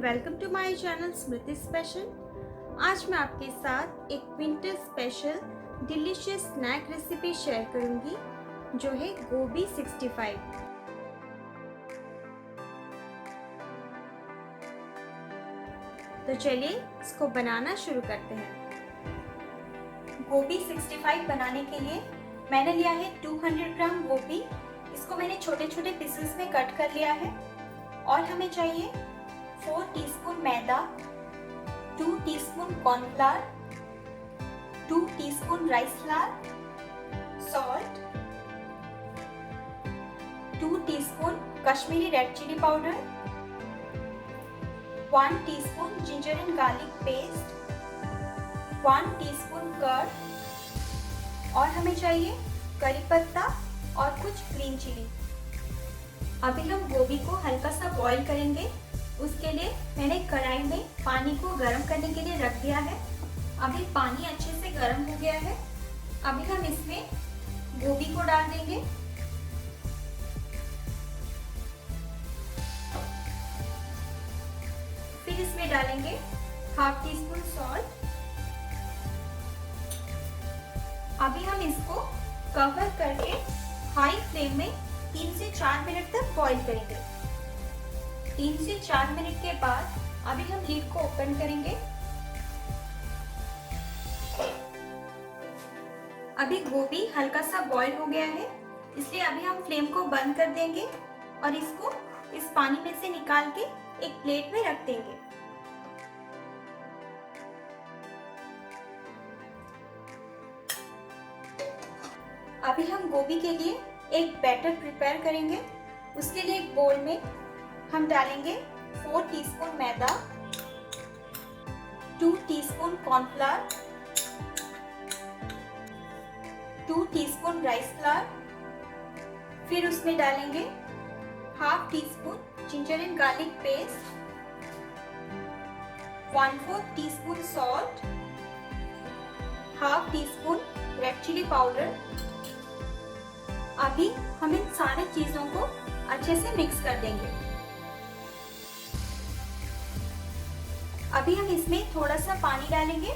Welcome to my channel Smriti special. आज मैं आपके साथ एक winter special delicious snack recipe share करूंगी जो है गोभी 65। तो चलिए इसको बनाना शुरू करते हैं। गोभी 65 बनाने के लिए मैंने लिया है 200 ग्राम गोभी। इसको मैंने छोटे छोटे पीसेस में कट कर लिया है। और हमें चाहिए 4 टीस्पून मैदा, 2 teaspoon cornflour, 2 teaspoon rice flour, salt, 2 teaspoon Kashmiri red chilli powder, 1 teaspoon ginger and garlic paste, 1 teaspoon curd और हमें चाहिए करी पत्ता और कुछ ग्रीन चिली। अभी हम गोभी को हल्का सा बॉईल करेंगे। उसके लिए मैंने कढ़ाई में पानी को गर्म करने के लिए रख दिया है। अभी पानी अच्छे से गर्म हो गया है। अभी हम इसमें गोभी को डाल देंगे। फिर इसमें डालेंगे हाफ टी स्पून सॉल्ट। अभी हम इसको कवर करके हाई फ्लेम में 3 से 4 मिनट तक बॉईल करेंगे। 3 से 4 मिनट के बाद अभी हम लीड को ओपन करेंगे। अभी गोभी हल्का सा बॉईल हो गया है, इसलिए अभी हम फ्लेम को बंद कर देंगे और इसको इस पानी में से निकाल के एक प्लेट में रख देंगे। अभी हम गोभी के लिए एक बैटर प्रिपेयर करेंगे। उसके लिए एक बोल में हम डालेंगे 4 टीस्पून मैदा, 2 teaspoon cornflour, 2 teaspoon rice flour. फिर उसमें डालेंगे half teaspoon ginger and garlic paste, 1/4 teaspoon salt, half teaspoon red chilli powder. अभी हम इन सारे चीजों को अच्छे से मिक्स कर देंगे। अभी हम इसमें थोड़ा सा पानी डालेंगे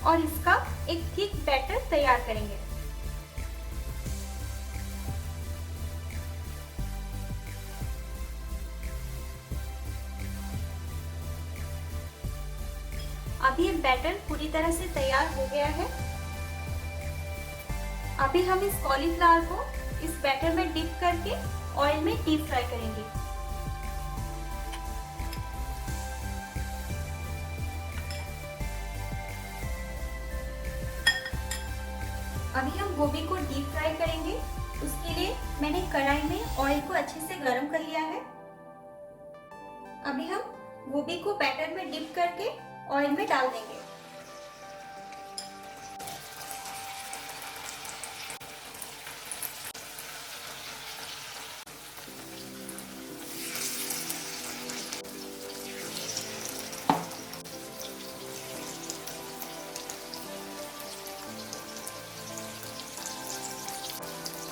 और इसका एक थिक बैटर तैयार करेंगे। अभी ये बैटर पूरी तरह से तैयार हो गया है। अभी हम इस कॉलीफ्लावर को इस बैटर में डिप करके ऑयल में डीप फ्राई करेंगे। अभी हम गोभी को डीप फ्राई करेंगे। उसके लिए मैंने कढ़ाई में ऑयल को अच्छे से गर्म कर लिया है। अभी हम गोभी को बैटर में डिप करके ऑयल में डाल देंगे।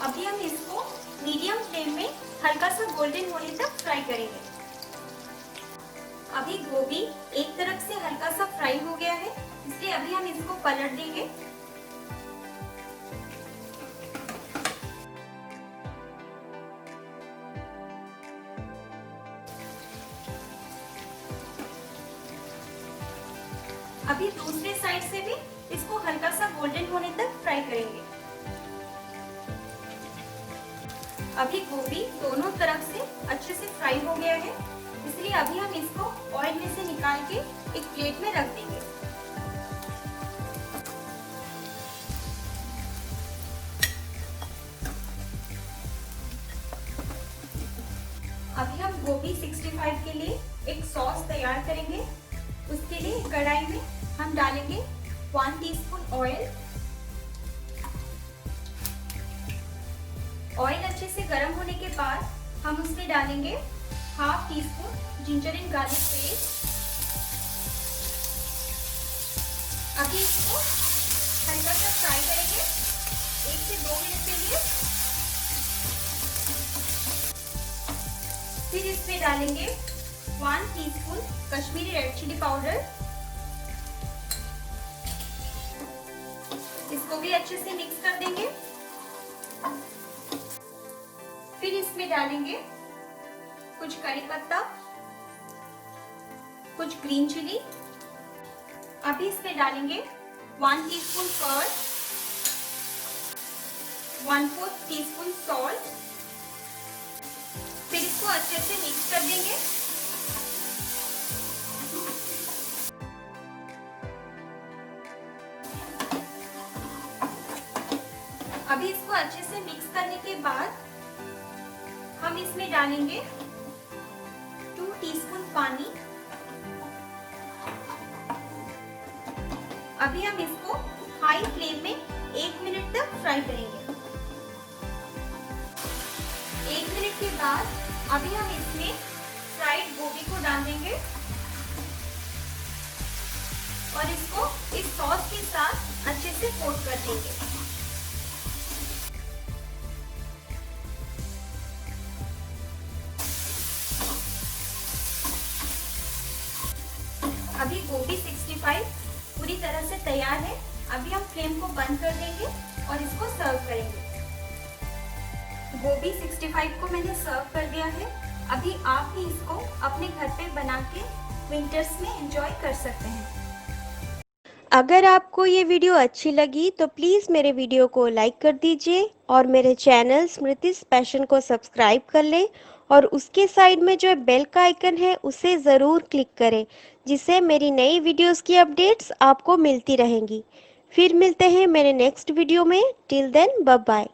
अभी हम इसको मीडियम फ्लेम में हल्का सा गोल्डन होने तक फ्राई करेंगे। अभी गोभी एक तरफ से हल्का सा फ्राई हो गया है, इसलिए अभी हम इसको पलट देंगे। अभी दूसरे साइड से भी इसको हल्का सा गोल्डन होने तक फ्राई करेंगे। अभी गोभी दोनों तरफ से अच्छे से फ्राई हो गया है, इसलिए अभी हम इसको ऑयल में से निकाल के एक प्लेट में रख देंगे। अभी हम गोभी 65 के लिए एक सॉस तैयार करेंगे। उसके लिए कढ़ाई में हम डालेंगे 1 टीस्पून ऑयल। ऑयल अच्छे से गर्म होने के बाद हम उसमें डालेंगे half teaspoon ginger and garlic paste. अभी इसको हल्का सा फ्राई करेंगे 1 से 2 मिनट के लिए। फिर इसमें डालेंगे 1 teaspoon Kashmiri red chilli powder. इसको भी अच्छे से मिक्स कर देंगे। फिर इसमें डालेंगे कुछ करी पत्ता, कुछ ग्रीन चिली। अभी इसमें डालेंगे 1 टीस्पून कर्ड, 1/4 टीस्पून सॉल्ट। फिर इसको अच्छे से मिक्स कर देंगे। अभी इसको अच्छे से मिक्स करने के बाद हम इसमें डालेंगे 2 टीस्पून पानी। अभी हम इसको हाई फ्लेम में 1 मिनट तक फ्राई करेंगे। 1 मिनट के बाद अभी हम इसमें फ्राइड गोभी को डाल देंगे और इसको इस सॉस के साथ अच्छे से कोट कर देंगे। अभी गोभी 65 पूरी तरह से तैयार है। अभी हम फ्लेम को बंद कर देंगे और इसको सर्व करेंगे। गोभी 65 को मैंने सर्व कर दिया है। अभी आप भी इसको अपने घर पे बना के विंटर्स में एंजॉय कर सकते हैं। अगर आपको ये वीडियो अच्छी लगी तो प्लीज़ मेरे वीडियो को लाइक कर दीजिए और मेरे चैनल स्मृतिस पैशन को सब्सक्राइब कर लें और उसके साइड में जो बेल का आइकन है उसे ज़रूर क्लिक करें, जिससे मेरी नई वीडियोस की अपडेट्स आपको मिलती रहेंगी। फिर मिलते हैं मेरे नेक्स्ट वीडियो में। Till then bye bye.